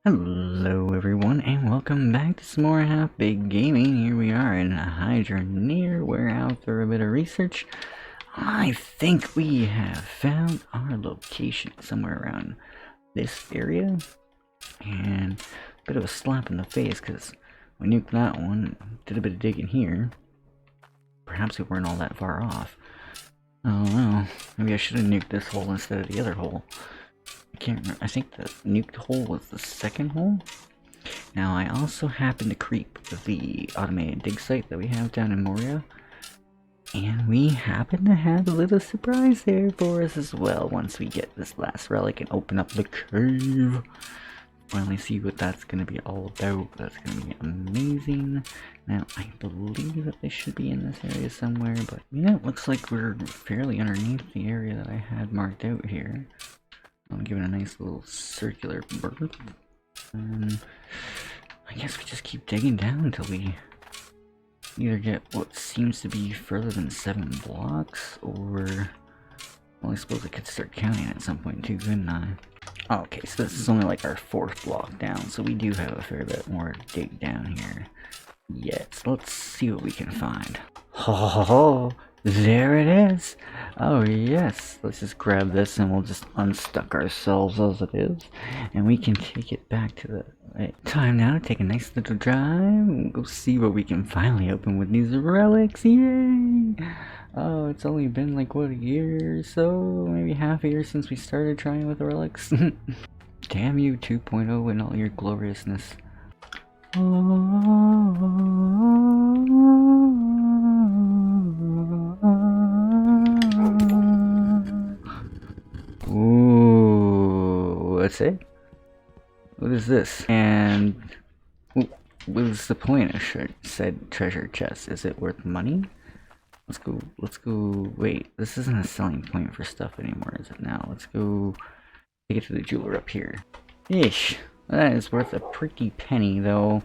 Hello everyone and welcome back to some more Half Baked Gaming. Here we are in Hydroneer. We're after a bit of research. I think we have found our location somewhere around this area. And a bit of a slap in the face because we nuked that one, did a bit of digging here. Perhaps we weren't all that far off. I don't know. Maybe I should have nuked this hole instead of the other hole. I can't remember. I think the nuked hole was the second hole. Now, I also happen to creep the automated dig site that we have down in Moria, and we happen to have a little surprise there for us as well once we get this last relic and open up the cave. Finally see what that's going to be all about. That's going to be amazing. Now, I believe that they should be in this area somewhere, but yeah, it looks like we're fairly underneath the area that I had marked out here. I'm giving a nice little circular berth. I guess we just keep digging down until we either get what seems to be further than 7 blocks, or... well, I suppose I could start counting at some point too, couldn't I? Okay, so this is only like our 4th block down, so we do have a fair bit more to dig down here. Yes, let's see what we can find. Ho ho ho! There it is! Oh yes, let's just grab this and we'll just unstuck ourselves as it is. And we can take it back to the right time now to take a nice little drive and go see what we can finally open with these relics. Yay! Oh, it's only been like, what, a year or so? Maybe half a year since we started trying with the relics. Damn you 2.0 and all your gloriousness. Ooh, what's it? What is this? And what is the point of said treasure chest? Is it worth money? Let's go, wait, this isn't a selling point for stuff anymore, is it now? Let's go take it to the jeweler up here. Ish. That is worth a pretty penny, though.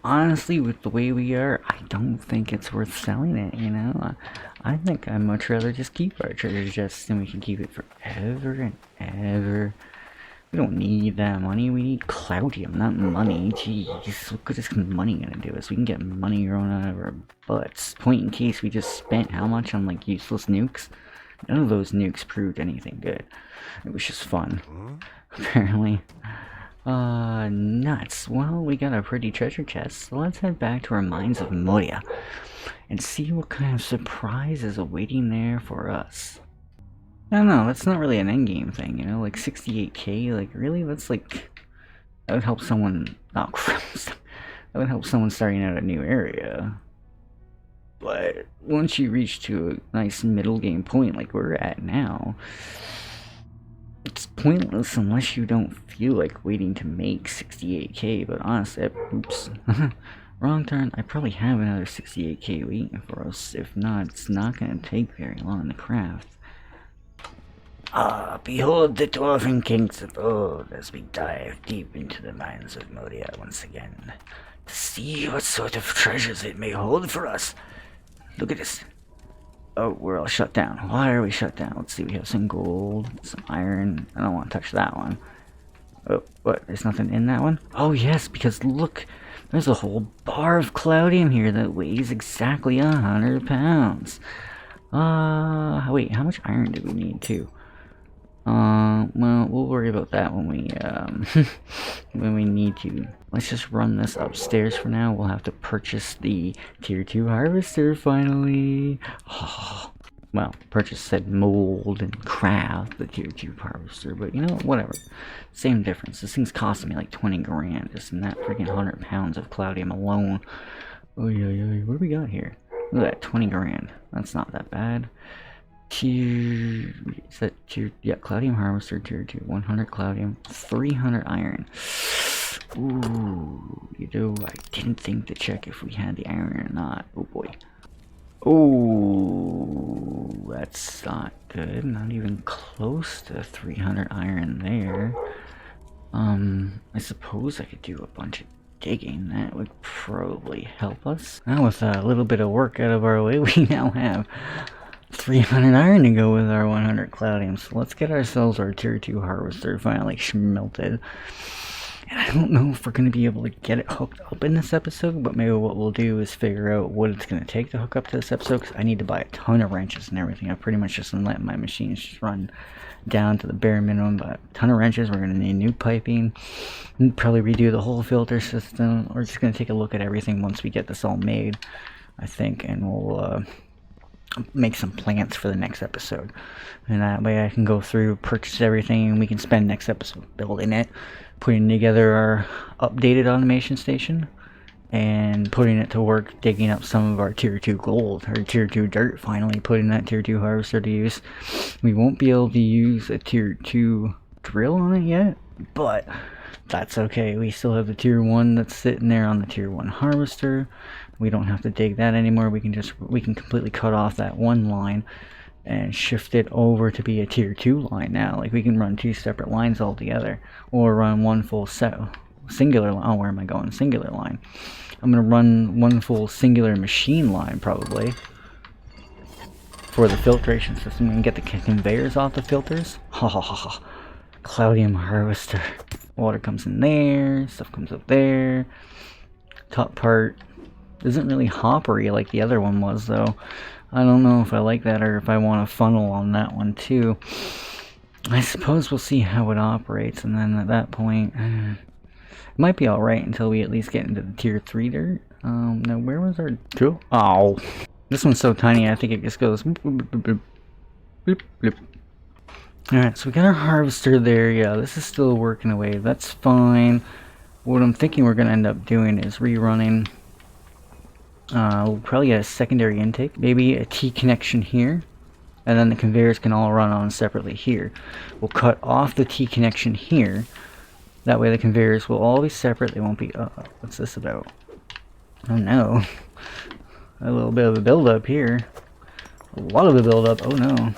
Honestly, with the way we are, I don't think it's worth selling it, you know? I think I'd much rather just keep our treasure chest and we can keep it forever and ever. We don't need that money, we need Cloudium, not money. Jeez, what good is money gonna do us? We can get money growing out of our butts. Point in case we just spent how much on, like, useless nukes? None of those nukes proved anything good. It was just fun, apparently. Nuts. Well, we got a pretty treasure chest, so let's head back to our mines of Moria and see what kind of surprise is awaiting there for us. I don't know, that's not really an endgame thing, you know, like 68k, like really, that's like, that would help someone, oh crap, that would help someone starting out a new area. But once you reach to a nice middle game point like we're at now, it's pointless unless you don't feel like waiting to make 68k, but honestly, oops, wrong turn, I probably have another 68k waiting for us. If not, it's not going to take very long to craft. Ah, behold the dwarven kings of old as we dive deep into the mines of Moria once again, to see what sort of treasures it may hold for us. Look at this. Oh, we're all shut down. Why are we shut down? Let's see, we have some gold, some iron. I don't want to touch that one. Oh, what? There's nothing in that one? Oh, yes, because look, there's a whole bar of Cloudium here that weighs exactly 100 pounds. Wait, how much iron do we need, too? Well, we'll worry about that when we, when we need to. Let's just run this upstairs for now. We'll have to purchase the tier 2 harvester finally. Oh, well, purchase said mold and craft the tier 2 harvester, but you know, whatever. Same difference. This thing's costing me like 20 grand just in that freaking 100 pounds of Cloudium alone. Oh yeah, what do we got here? Look at that, 20 grand. That's not that bad. Tier, is that tier, yeah, Cloudium harvester tier 2, 100 Cloudium, 300 iron. Ooh, you know, I didn't think to check if we had the iron or not. Oh boy. Oh, that's not good. Not even close to 300 iron there. I suppose I could do a bunch of digging. That would probably help us. Now with a little bit of work out of our way, we now have 300 iron to go with our 100 Cloudium. So let's get ourselves our tier 2 harvester finally schmelted. And I don't know if we're going to be able to get it hooked up in this episode, but maybe what we'll do is figure out what it's going to take to hook up to this episode, because I need to buy a ton of wrenches and everything. I pretty much just let my machines just run down to the bare minimum, but a ton of wrenches. We're going to need new piping, and probably redo the whole filter system. We're just going to take a look at everything once we get this all made, I think, and we'll make some plans for the next episode, and that way I can go through, purchase everything, and we can spend next episode building it, putting together our updated automation station, and putting it to work digging up some of our tier 2 gold, or tier 2 dirt, finally putting that tier 2 harvester to use. We won't be able to use a tier 2 drill on it yet, but that's okay. We still have the tier 1 that's sitting there on the tier 1 harvester. We don't have to dig that anymore. We can completely cut off that one line and shift it over to be a tier 2 line now. Like, we can run 2 separate lines altogether, or run one full singular line. Oh, where am I going? Singular line. I'm gonna run one full singular machine line probably for the filtration system and get the conveyors off the filters. Ha ha ha ha. Cloudium harvester. Water comes in there, stuff comes up there. Top part isn't really hoppery like the other one was, though. I don't know if I like that or if I want a funnel on that one too. I suppose we'll see how it operates, and then at that point it might be alright until we at least get into the tier 3 dirt. Now where was our drill? Oh, this one's so tiny I think it just goes bloop, bloop, bloop, bloop. Alright, so we got our harvester there. Yeah, this is still working away. That's fine. What I'm thinking we're going to end up doing is rerunning. We'll probably get a secondary intake, maybe a T connection here, and then the conveyors can all run on separately here. We'll cut off the T connection here. That way the conveyors will all be separate. They won't be... what's this about? Oh no. A little bit of a build-up here. A lot of a build-up. Oh no.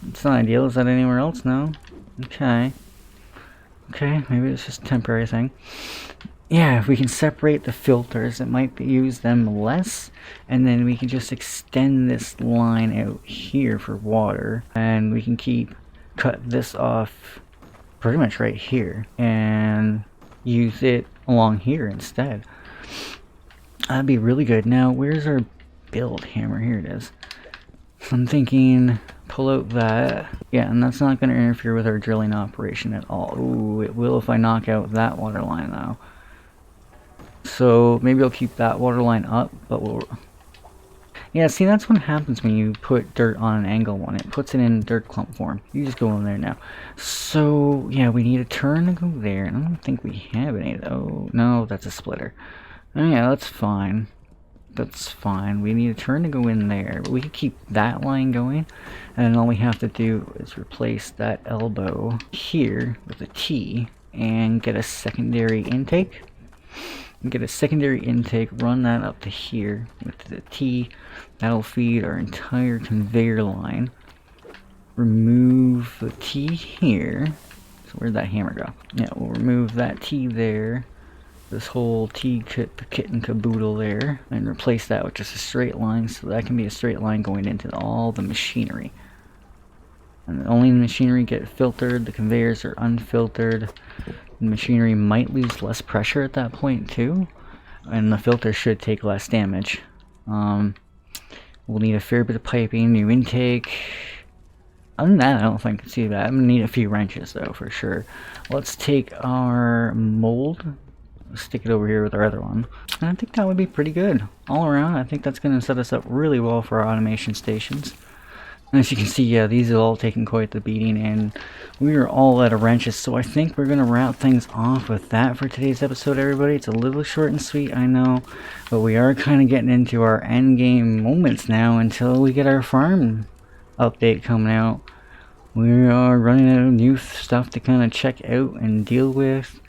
It's not ideal. Is that anywhere else? No? Okay. Okay, maybe it's just a temporary thing. Yeah, if we can separate the filters, it might use them less, and then we can just extend this line out here for water, and we can cut this off pretty much right here, and use it along here instead. That'd be really good. Now, where's our build hammer? Here it is. I'm thinking, pull out that. Yeah, and that's not going to interfere with our drilling operation at all. Ooh, it will if I knock out that water line, though. So maybe I'll keep that water line up, but we'll... Yeah, see, that's what happens when you put dirt on an angle one. It puts it in dirt clump form. You just go in there now. So, yeah, we need a turn to go there. And I don't think we have any. Oh, no, that's a splitter. Oh, yeah, that's fine. That's fine. We need a turn to go in there. But we can keep that line going. And then all we have to do is replace that elbow here with a T and get a secondary intake. Get a secondary intake, run that up to here with the T. That'll feed our entire conveyor line. Remove the T here. So where'd that hammer go? Yeah, we'll remove that T there. This whole T kit and caboodle there. And replace that with just a straight line, so that can be a straight line going into all the machinery. And only the machinery get filtered, the conveyors are unfiltered. The machinery might lose less pressure at that point too, and the filter should take less damage. We'll need a fair bit of piping, new intake. Other than that, I don't think I can see that. I'm gonna need a few wrenches though, for sure. Let's take our mold, stick it over here with our other one, and I think that would be pretty good all around. I think that's gonna set us up really well for our automation stations. And as you can see, yeah, these have all taken quite the beating, and we are all out of wrenches, so I think we're going to wrap things off with that for today's episode, everybody. It's a little short and sweet, I know, but we are kind of getting into our end game moments now until we get our farm update coming out. We are running out of new stuff to kind of check out and deal with,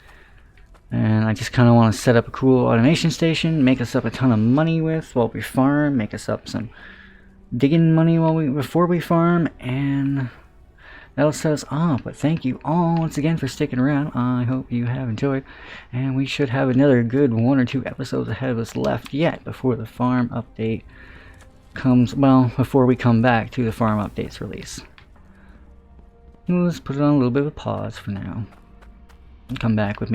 and I just kind of want to set up a cool automation station, make us up a ton of money with while we farm, make us up some digging money before we farm, and that'll set us off. But thank you all once again for sticking around. I hope you have enjoyed, and we should have another good 1 or 2 episodes ahead of us left yet before the farm update comes. Well, before we come back to the farm updates release. Let's put it on a little bit of a pause for now. come back with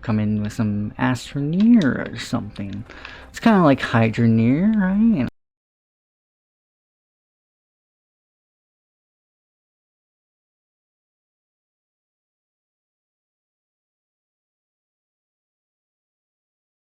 come in with some Astroneer or something. It's kind of like Hydroneer, right?